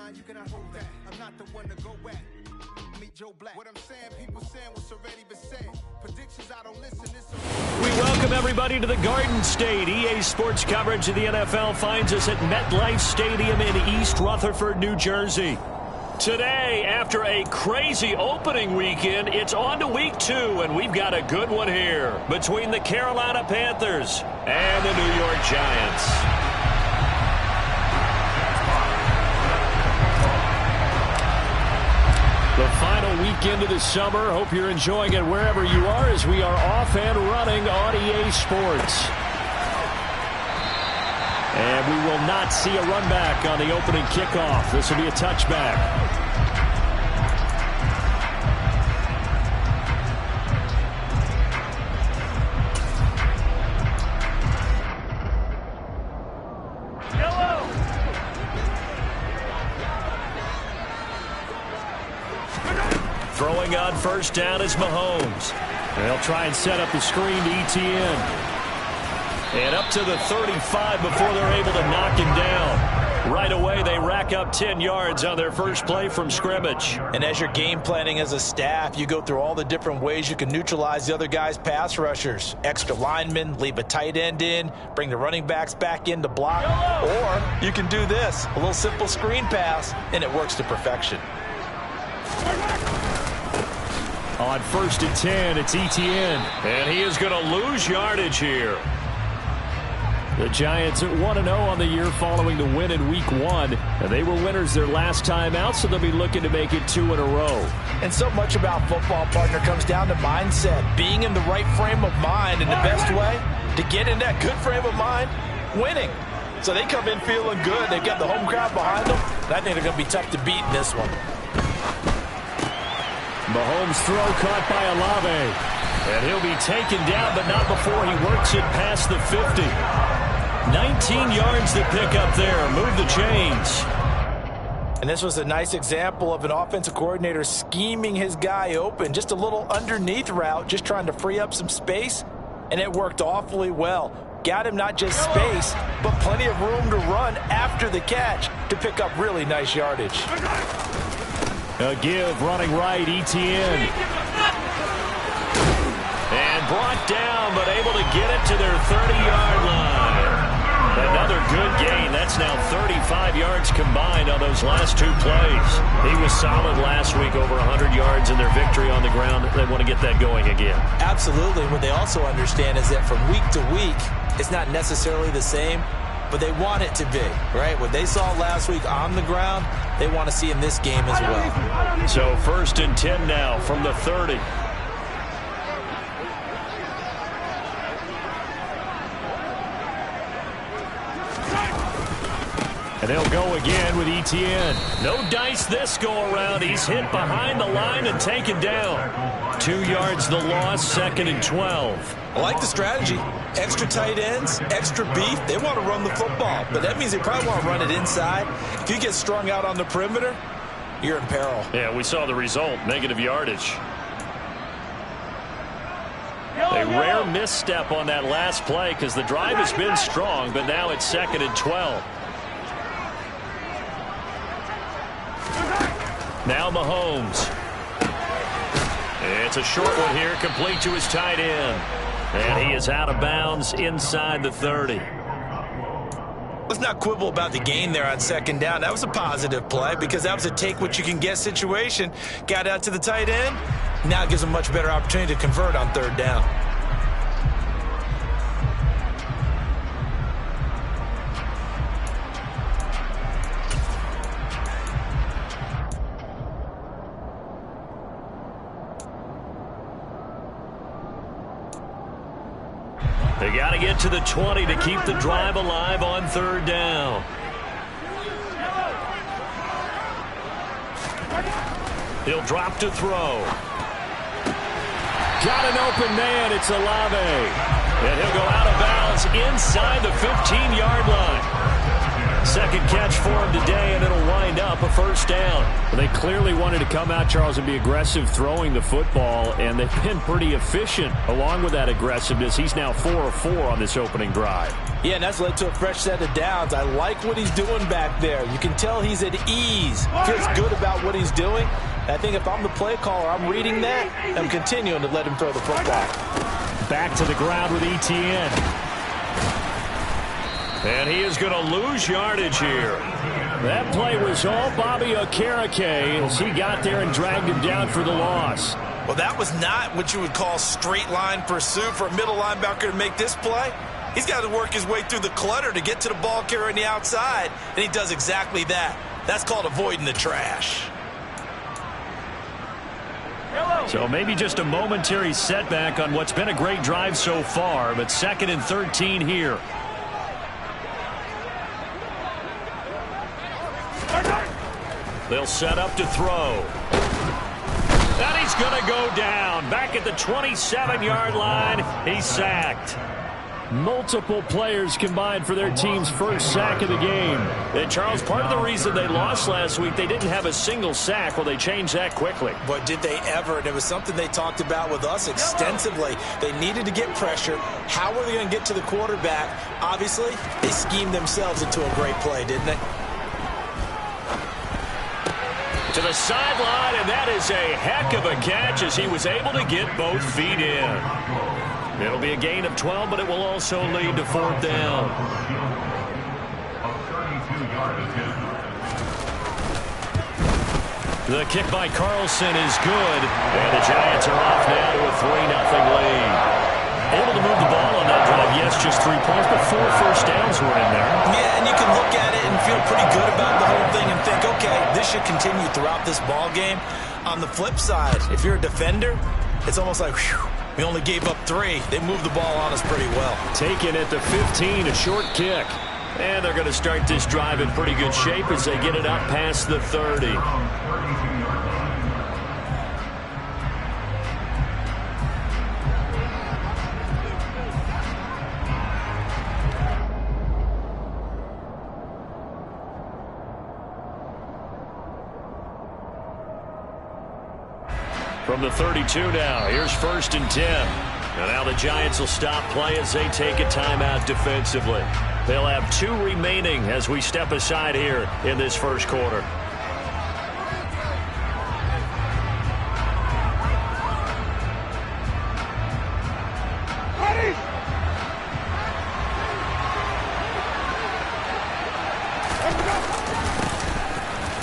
line, you cannot hold that. I'm not the one to go at. Meet Joe Black. What I'm saying, people saying what's already been said. Predictions, I don't listen. We welcome everybody to the Garden State. EA Sports coverage of the NFL finds us at MetLife Stadium in East Rutherford, New Jersey. Today, after a crazy opening weekend, it's on to week 2, and we've got a good one here between the Carolina Panthers and the New York Giants. The final weekend of the summer. Hope you're enjoying it wherever you are as we are off and running on EA Sports. And we will not see a run back on the opening kickoff. This will be a touchback. Throwing on first down is Mahomes. They'll try and set up the screen to ETN. And up to the 35 before they're able to knock him down. Right away, they rack up 10 yards on their first play from scrimmage. And as you're game planning as a staff, you go through all the different ways you can neutralize the other guy's pass rushers. Extra linemen, leave a tight end in, bring the running backs back in to block. Or you can do this, a little simple screen pass, and it works to perfection. On first and 10, it's ETN. And he is going to lose yardage here. The Giants at 1-0 on the year following the win in Week 1. And they were winners their last time out, so they'll be looking to make it 2 in a row. And so much about football, partner, comes down to mindset. Being in the right frame of mind, and the best way to get in that good frame of mind, winning. So they come in feeling good. They've got the home crowd behind them. And I think they're going to be tough to beat in this one. Mahomes' throw caught by Olave. And he'll be taken down, but not before he works it past the 50. 19 yards to pick up there. Move the chains. And this was a nice example of an offensive coordinator scheming his guy open. Just a little underneath route, just trying to free up some space. And it worked awfully well. Got him not just space, but plenty of room to run after the catch to pick up really nice yardage. A give running right, ETN. And brought down, but able to get it to their 30-yard line. Another good gain. That's now 35 yards combined on those last 2 plays. He was solid last week, over 100 yards in their victory on the ground. They want to get that going again. Absolutely. What they also understand is that from week to week, it's not necessarily the same, but they want it to be, right? What they saw last week on the ground, they want to see in this game as well. So first and 10 now from the 30. And they'll go again with ETN. No dice this go-around. He's hit behind the line and taken down. 2 yards the loss, 2nd and 12. I like the strategy. Extra tight ends, extra beef. They want to run the football, but that means they probably want to run it inside. If you get strung out on the perimeter, you're in peril. Yeah, we saw the result, negative yardage. A rare misstep on that last play because the drive has been strong, but now it's 2nd and 12. Now Mahomes. It's a short one here, complete to his tight end. And he is out of bounds inside the 30. Let's not quibble about the gain there on 2nd down. That was a positive play because that was a take-what-you-can-get situation. Got out to the tight end. Now it gives him a much better opportunity to convert on 3rd down. They got to get to the 20 to keep the drive alive on 3rd down. He'll drop to throw. Got an open man. It's Olave. And he'll go out of bounds inside the 15-yard line. Second catch for him today, and it'll wind up up a first down. They clearly wanted to come out, Charles, and be aggressive throwing the football, and they've been pretty efficient along with that aggressiveness. He's now 4 of 4 on this opening drive. Yeah, and that's led to a fresh set of downs. I like what he's doing back there. You can tell he's at ease. Feels good about what he's doing. I think if I'm the play caller, I'm reading that, and I'm continuing to let him throw the football. Back to the ground with Etienne. And he is going to lose yardage here. That play was all Bobby Okereke as he got there and dragged him down for the loss. Well, that was not what you would call straight line pursuit for a middle linebacker to make this play. He's got to work his way through the clutter to get to the ball carrier on the outside, and he does exactly that. That's called avoiding the trash. So maybe just a momentary setback on what's been a great drive so far, but 2nd and 13 here. They'll set up to throw. And he's going to go down. Back at the 27-yard line, he's sacked. Multiple players combined for their team's first sack of the game. And Charles, part of the reason they lost last week, they didn't have a single sack. Well, they changed that quickly. But did they ever? And it was something they talked about with us extensively. They needed to get pressure. How were they going to get to the quarterback? Obviously, they schemed themselves into a great play, didn't they? To the sideline, and that is a heck of a catch as he was able to get both feet in. It'll be a gain of 12, but it will also lead to 4th down. The kick by Carlson is good, and the Giants are off now to a 3-0 lead. Able to move the ball on that drive, yes, just 3 points, but 4 first downs were in there. Yeah, and you can look at it and feel pretty good about the whole thing and think, okay, this should continue throughout this ball game. On the flip side, if you're a defender, it's almost like, whew, we only gave up 3. They moved the ball on us pretty well. Taken at the 15, a short kick. And they're going to start this drive in pretty good shape as they get it up past the 30. From the 32 now, here's 1st and 10. And now the Giants will stop play as they take a timeout defensively. They'll have 2 remaining as we step aside here in this first quarter.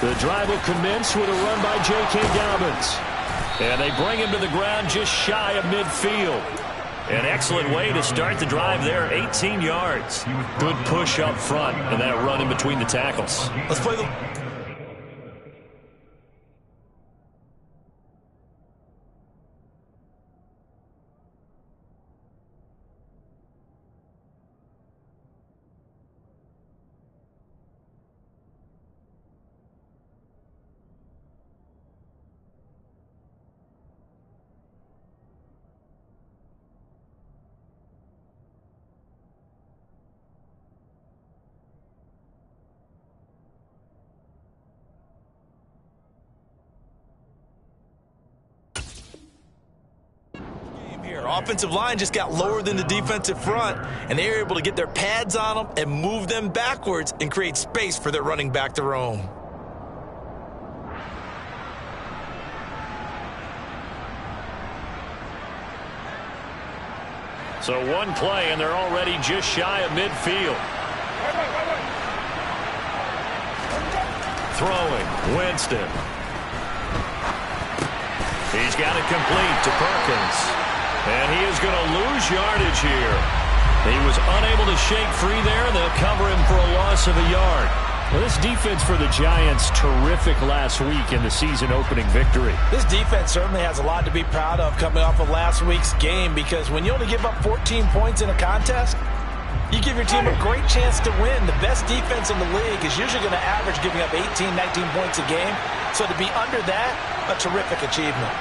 The drive will commence with a run by J.K. Dobbins. And they bring him to the ground just shy of midfield. An excellent way to start the drive there, 18 yards. Good push up front, and that run in between the tackles. Let's play the... Offensive line just got lower than the defensive front, and they were able to get their pads on them and move them backwards and create space for their running back to roam. So one play, and they're already just shy of midfield. Throwing, Winston. He's got it complete to Perkins. And he is going to lose yardage here. He was unable to shake free there, and they'll cover him for a loss of a yard. Well, this defense for the Giants, terrific last week in the season-opening victory. This defense certainly has a lot to be proud of coming off of last week's game, because when you only give up 14 points in a contest, you give your team a great chance to win. The best defense in the league is usually going to average giving up 18, 19 points a game. So to be under that, a terrific achievement.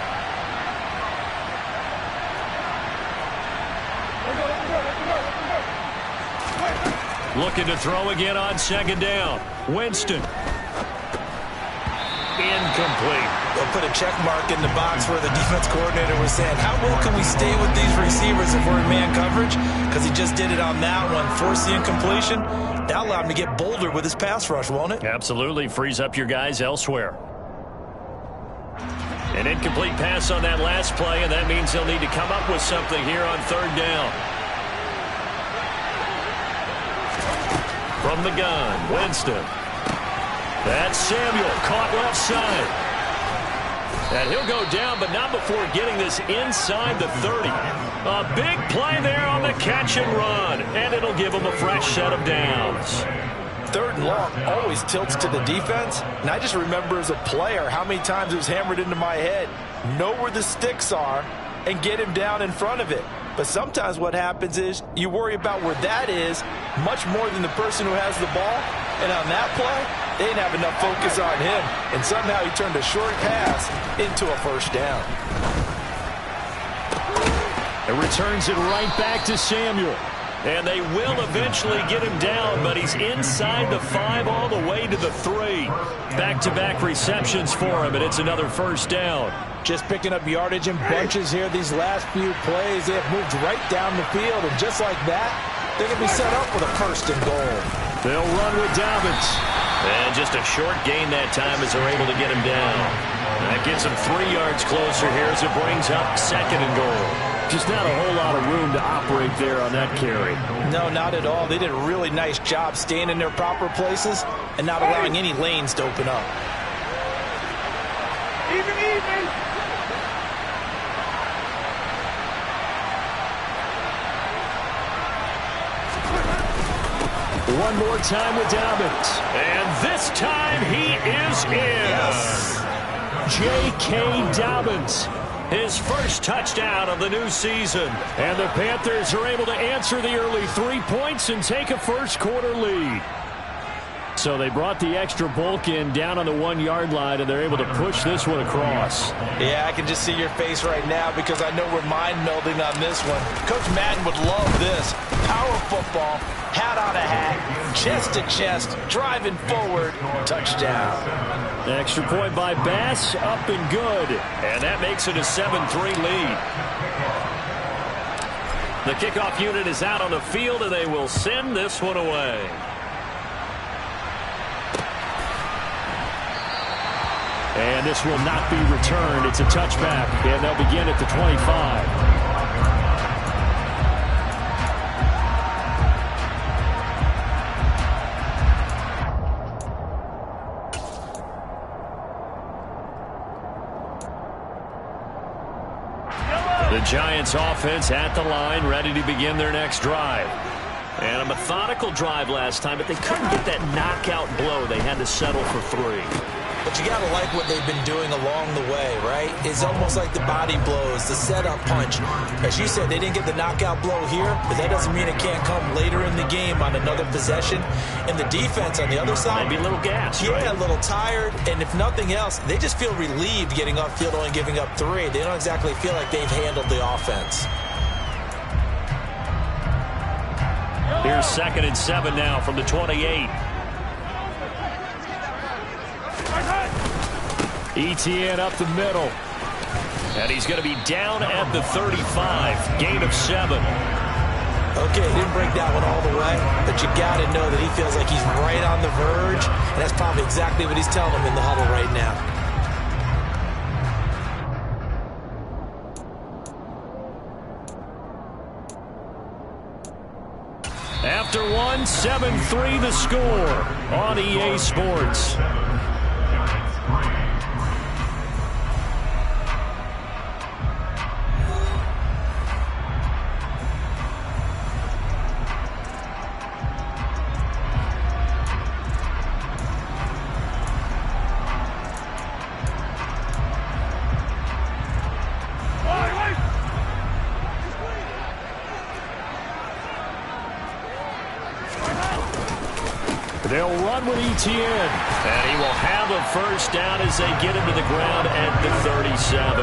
Looking to throw again on 2nd down. Winston. incomplete. They'll put a check mark in the box where the defense coordinator was saying, how well can we stay with these receivers if we're in man coverage? Because he just did it on that one, forced the incompletion. That allowed him to get bolder with his pass rush, won't it? Absolutely. Frees up your guys elsewhere. An incomplete pass on that last play, and that means they'll need to come up with something here on third down. From the gun, Winston. That's Samuel, caught left side. And he'll go down, but not before getting this inside the 30. A big play there on the catch and run, and it'll give him a fresh set of downs. Third and long always tilts to the defense, and I just remember as a player how many times it was hammered into my head. Know where the sticks are and get him down in front of it. But sometimes what happens is you worry about where that is much more than the person who has the ball. And on that play, they didn't have enough focus on him. And somehow he turned a short pass into a first down. It returns it right back to Samuel. And they will eventually get him down, but he's inside the 5 all the way to the 3. Back-to-back receptions for him, and it's another first down. Just picking up yardage in bunches here these last few plays. They have moved right down the field, and just like that, they're going to be set up with a first and goal. They'll run with Dobbins. And just a short gain that time as they're able to get him down. That gets him 3 yards closer here as it brings up second and goal. Just not a whole lot of room to operate there on that carry. No, not at all. They did a really nice job staying in their proper places and not allowing any lanes to open up. Even. One more time with Dobbins. And this time he is in. Yes. J.K. Dobbins. His first touchdown of the new season. And the Panthers are able to answer the early 3 points and take a first quarter lead. So they brought the extra bulk in down on the 1 yard line, and they're able to push this one across. Yeah, I can just see your face right now because I know we're mind melding on this one. Coach Madden would love this. Power football, hat on a hat, chest to chest, driving forward, touchdown. Extra point by Bass, up and good. And that makes it a 7-3 lead. The kickoff unit is out on the field, and they will send this one away. And this will not be returned. It's a touchback, and they'll begin at the 25. The Giants offense at the line, ready to begin their next drive. And a methodical drive last time, but they couldn't get that knockout blow. They had to settle for 3. But you got to like what they've been doing along the way, right? It's almost like the body blows, the setup punch. As you said, they didn't get the knockout blow here, but that doesn't mean it can't come later in the game on another possession. And the defense on the other side, maybe a little gas, yeah, right? A little tired. And if nothing else, they just feel relieved getting upfield only giving up 3. They don't exactly feel like they've handled the offense. Here's 2nd and 7 now from the 28. Etienne up the middle. And he's going to be down at the 35. Gain of 7. Okay, didn't break that one all the way, but you got to know that he feels like he's right on the verge, and that's probably exactly what he's telling him in the huddle right now. After 1, 7-3 the score on EA Sports. They'll run with Etienne. And he will have a first down as they get him to the ground at the 37.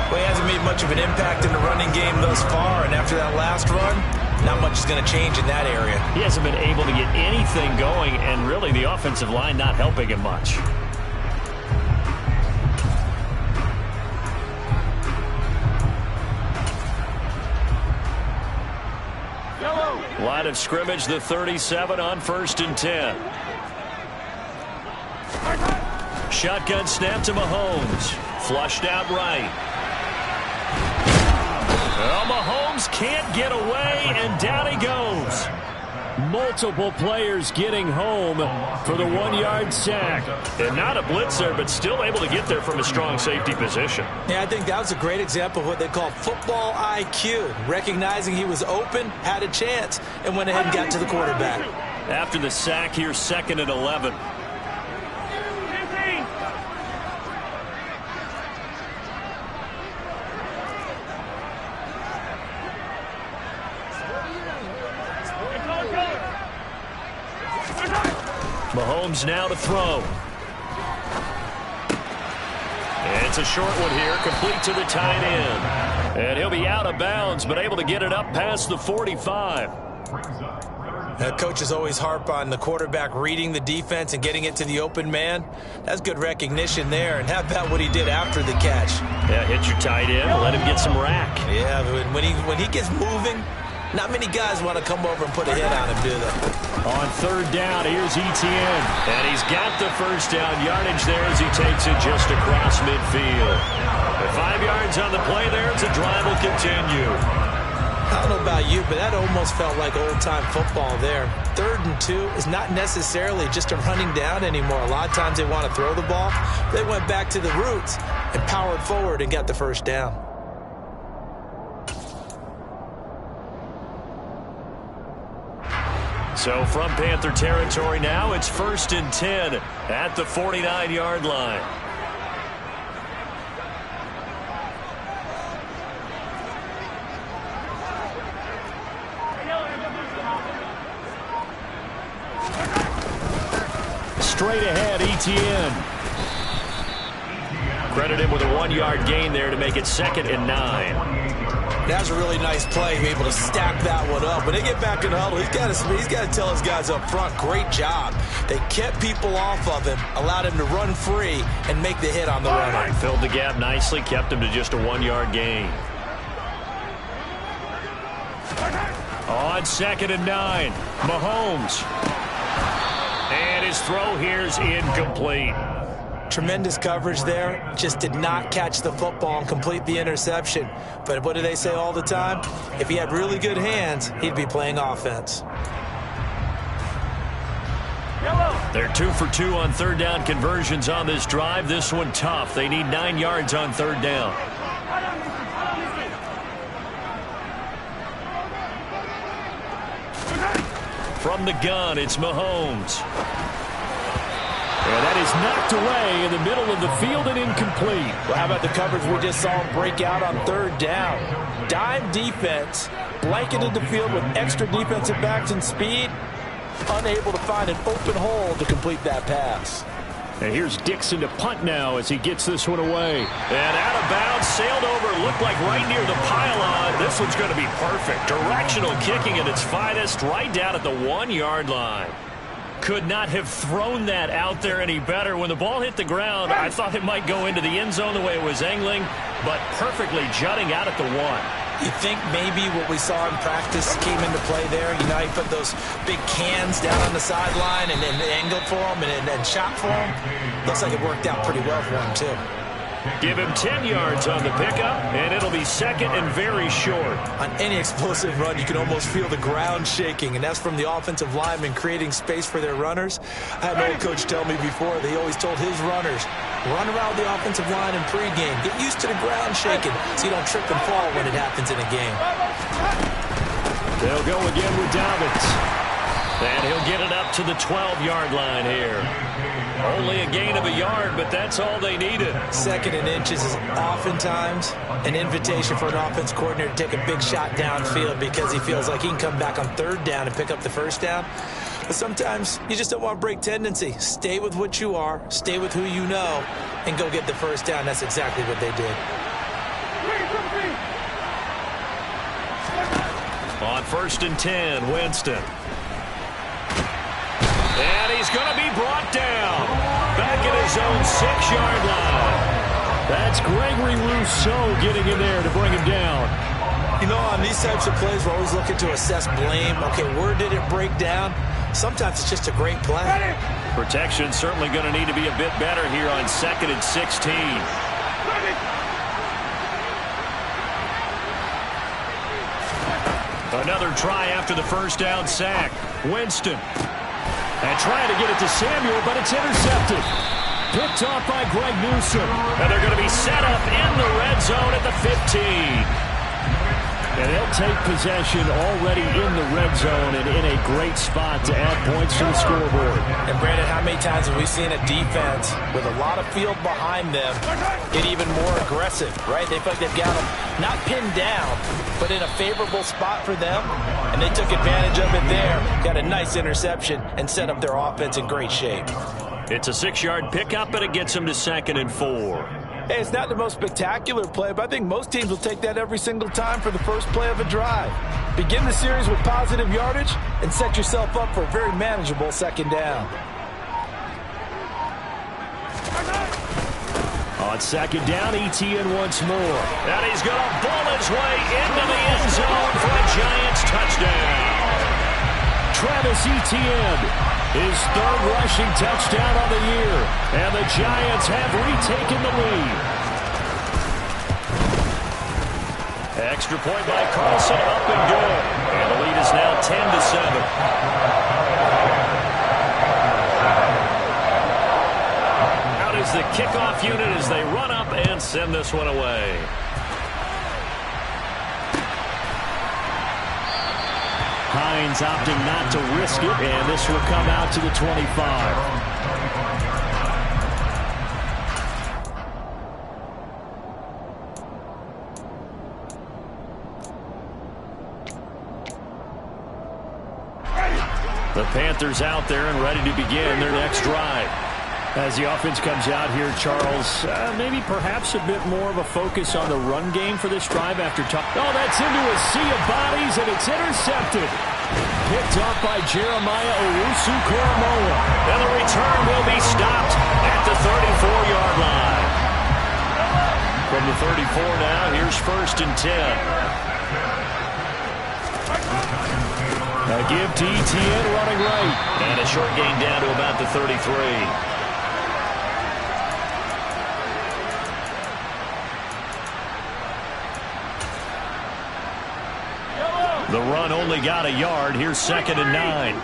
Well, he hasn't made much of an impact in the running game thus far, and after that last run, not much is going to change in that area. He hasn't been able to get anything going, and really the offensive line not helping him much. Line of scrimmage, the 37 on 1st and 10. Shotgun snap to Mahomes. Flushed out right. Well, Mahomes can't get away, and down he goes. Multiple players getting home for the 1-yard sack. And not a blitzer, but still able to get there from a strong safety position. Yeah, I think that was a great example of what they call football IQ. Recognizing he was open, had a chance, and went ahead and got to the quarterback. After the sack, here's 2nd and 11. Mahomes now to throw. It's a short one here, complete to the tight end. And he'll be out of bounds, but able to get it up past the 45. Coaches always harp on the quarterback reading the defense and getting it to the open man. That's good recognition there. And how about what he did after the catch? Yeah, hit your tight end, let him get some rack. Yeah, when he gets moving, not many guys want to come over and put a hit on him, do they? On 3rd down, here's Etienne. And he's got the first down yardage there as he takes it just across midfield. The 5 yards on the play there as the drive will continue. I don't know about you, but that almost felt like old-time football there. 3rd and 2 is not necessarily just a running down anymore. A lot of times they want to throw the ball. They went back to the roots and powered forward and got the first down. So from Panther territory now, it's 1st and 10 at the 49-yard line. Straight ahead, Etienne. Credit him with a 1-yard gain there to make it 2nd and 9. That was a really nice play, be able to stack that one up. When they get back in the huddle, he's got to tell his guys up front, great job. They kept people off of him, allowed him to run free and make the hit on the runner. Filled the gap nicely, kept him to just a 1-yard gain. On 2nd and 9, Mahomes. And his throw here's incomplete. Tremendous coverage there. Just did not catch the football and complete the interception. But what do they say all the time? If he had really good hands, he'd be playing offense. They're 2 for 2 on 3rd down conversions on this drive. This one tough. They need 9 yards on 3rd down. From the gun, it's Mahomes. And that is knocked away in the middle of the field and incomplete. Well, how about the coverage we just saw him break out on 3rd down? Dime defense, blanketed the field with extra defensive backs and speed, unable to find an open hole to complete that pass. And here's Dixon to punt now as he gets this one away. And out of bounds, sailed over, looked like right near the pylon. This one's going to be perfect. Directional kicking at its finest, right down at the 1-yard line. Could not have thrown that out there any better. When the ball hit the ground, I thought it might go into the end zone the way it was angling, but perfectly jutting out at the 1. You think maybe what we saw in practice came into play there? You know, he put those big cans down on the sideline and then angled for him and shot for him. Looks like it worked out pretty well for him, too. Give him 10 yards on the pickup, and it'll be 2nd and very short. On any explosive run, you can almost feel the ground shaking, and that's from the offensive linemen creating space for their runners. I had an old coach tell me before, they always told his runners, run around the offensive line in pregame. Get used to the ground shaking so you don't trip and fall when it happens in a game. They'll go again with Dobbins. And he'll get it up to the 12-yard line here. Only a gain of a yard, but that's all they needed. 2nd and inches is oftentimes an invitation for an offense coordinator to take a big shot downfield because he feels like he can come back on 3rd down and pick up the 1st down. But sometimes you just don't want to break tendency. Stay with what you are, stay with who you know, and go get the 1st down. That's exactly what they did. On 1st and 10, Winston. And he's going to be brought down. Back at his own 6-yard line. That's Gregory Rousseau getting in there to bring him down. You know, on these types of plays, we're always looking to assess blame. Okay, where did it break down? Sometimes it's just a great play. Protection certainly going to need to be a bit better here on 2nd and 16. Another try after the first down sack. Winston. And trying to get it to Samuel, but it's intercepted. Picked off by Greg Newsom. And they're going to be set up in the red zone at the 15. And they'll take possession already in the red zone and in a great spot to add points to the scoreboard. And Brandon, how many times have we seen a defense with a lot of field behind them get even more aggressive, right? They feel like they've got them not pinned down, but in a favorable spot for them. And they took advantage of it there. Got a nice interception and set up their offense in great shape. It's a 6-yard pickup, and it gets them to 2nd and 4. Hey, it's not the most spectacular play, but I think most teams will take that every single time for the first play of a drive. Begin the series with positive yardage and set yourself up for a very manageable 2nd down. On 2nd down, Etienne once more. And he's going to ball his way into the end zone for a Giants touchdown. Travis Etienne, his 3rd rushing touchdown on the year. And the Giants have retaken the lead. Extra point by Carlson, up and good. And the lead is now 10-7. Out is the kickoff unit as they run up and send this one away. Hines opting not to risk it, and this will come out to the 25. The Panthers out there and ready to begin their next drive. As the offense comes out here, Charles, maybe perhaps a bit more of a focus on the run game for this drive after Oh, that's into a sea of bodies, and it's intercepted. Picked off by Jeremiah Owusu-Koramoah. And the return will be stopped at the 34-yard line. From the 34 now, here's 1st and 10. A give to Etienne running right. And a short gain down to about the 33. The run only got a yard. Here's 2nd and 9.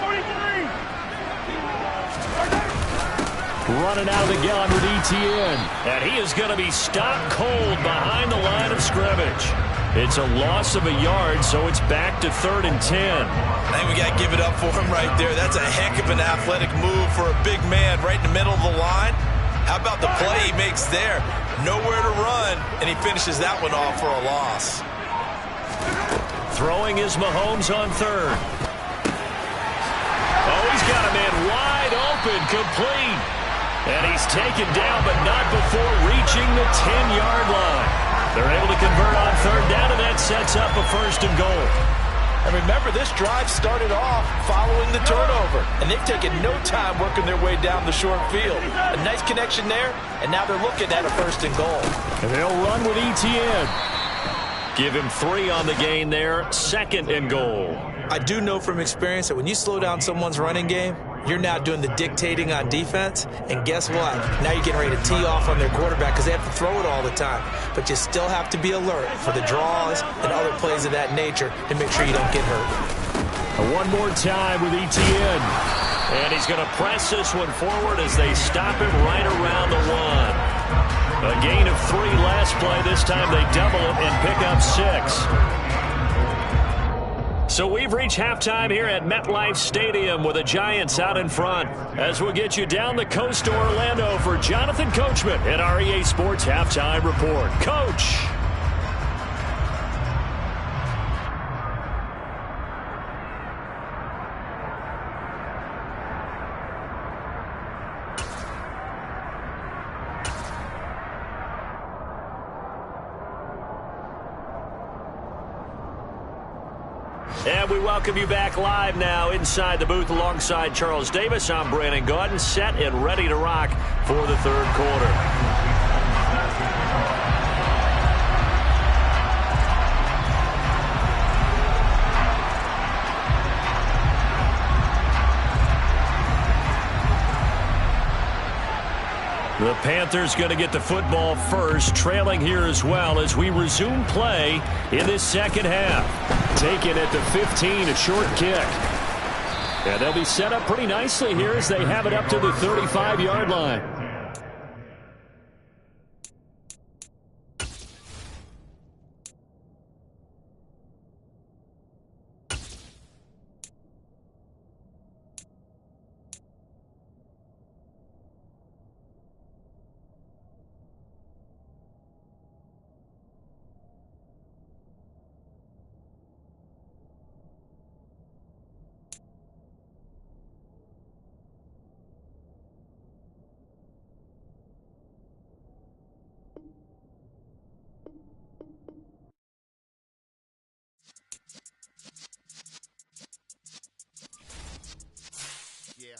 Running out of the gun with Etienne. And he is going to be stopped cold behind the line of scrimmage. It's a loss of a yard, so it's back to 3rd and 10. I think we got to give it up for him right there. That's a heck of an athletic move for a big man right in the middle of the line. How about the play he makes there? Nowhere to run, and he finishes that one off for a loss. Throwing is Mahomes on 3rd. Oh, he's got a man wide open, complete. And he's taken down, but not before reaching the 10-yard line. They're able to convert on 3rd down, and that sets up a 1st and goal. And remember, this drive started off following the turnover, and they've taken no time working their way down the short field. A nice connection there, and now they're looking at a 1st and goal. And they'll run with Etienne. Give him 3 on the gain there, 2nd and goal. I do know from experience that when you slow down someone's running game, you're now doing the dictating on defense, and guess what? Now you're getting ready to tee off on their quarterback because they have to throw it all the time. But you still have to be alert for the draws and other plays of that nature to make sure you don't get hurt. One more time with Etienne. And he's going to press this one forward as they stop him right around the 1. A gain of 3 last play. This time they double it and pick up 6. So we've reached halftime here at MetLife Stadium with the Giants out in front. As we'll get you down the coast to Orlando for Jonathan Coachman at our EA Sports Halftime Report. Coach. And we welcome you back live now inside the booth alongside Charles Davis. I'm Brandon Gaudin, set and ready to rock for the 3rd quarter. The Panthers going to get the football first, trailing here as well as we resume play in this second half. Taken at the 15, a short kick. And they'll be set up pretty nicely here as they have it up to the 35-yard line. Yeah.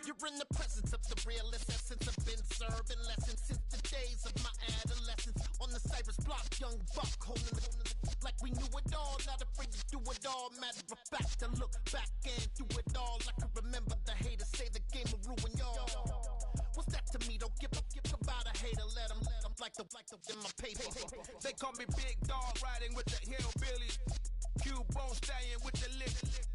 You're in the presence of the realest essence. I've been serving lessons since the days of my adolescence. On the Cypress block, young buck holding it like we knew it all. Not afraid to do it all. Matter of fact, I look back and do it all. I can remember the haters say the game will ruin y'all. What's that to me? Don't give about a hater. Let them like the in my paper. They call me Big Dog riding with the hillbillies. Cube bone stallion with the lick.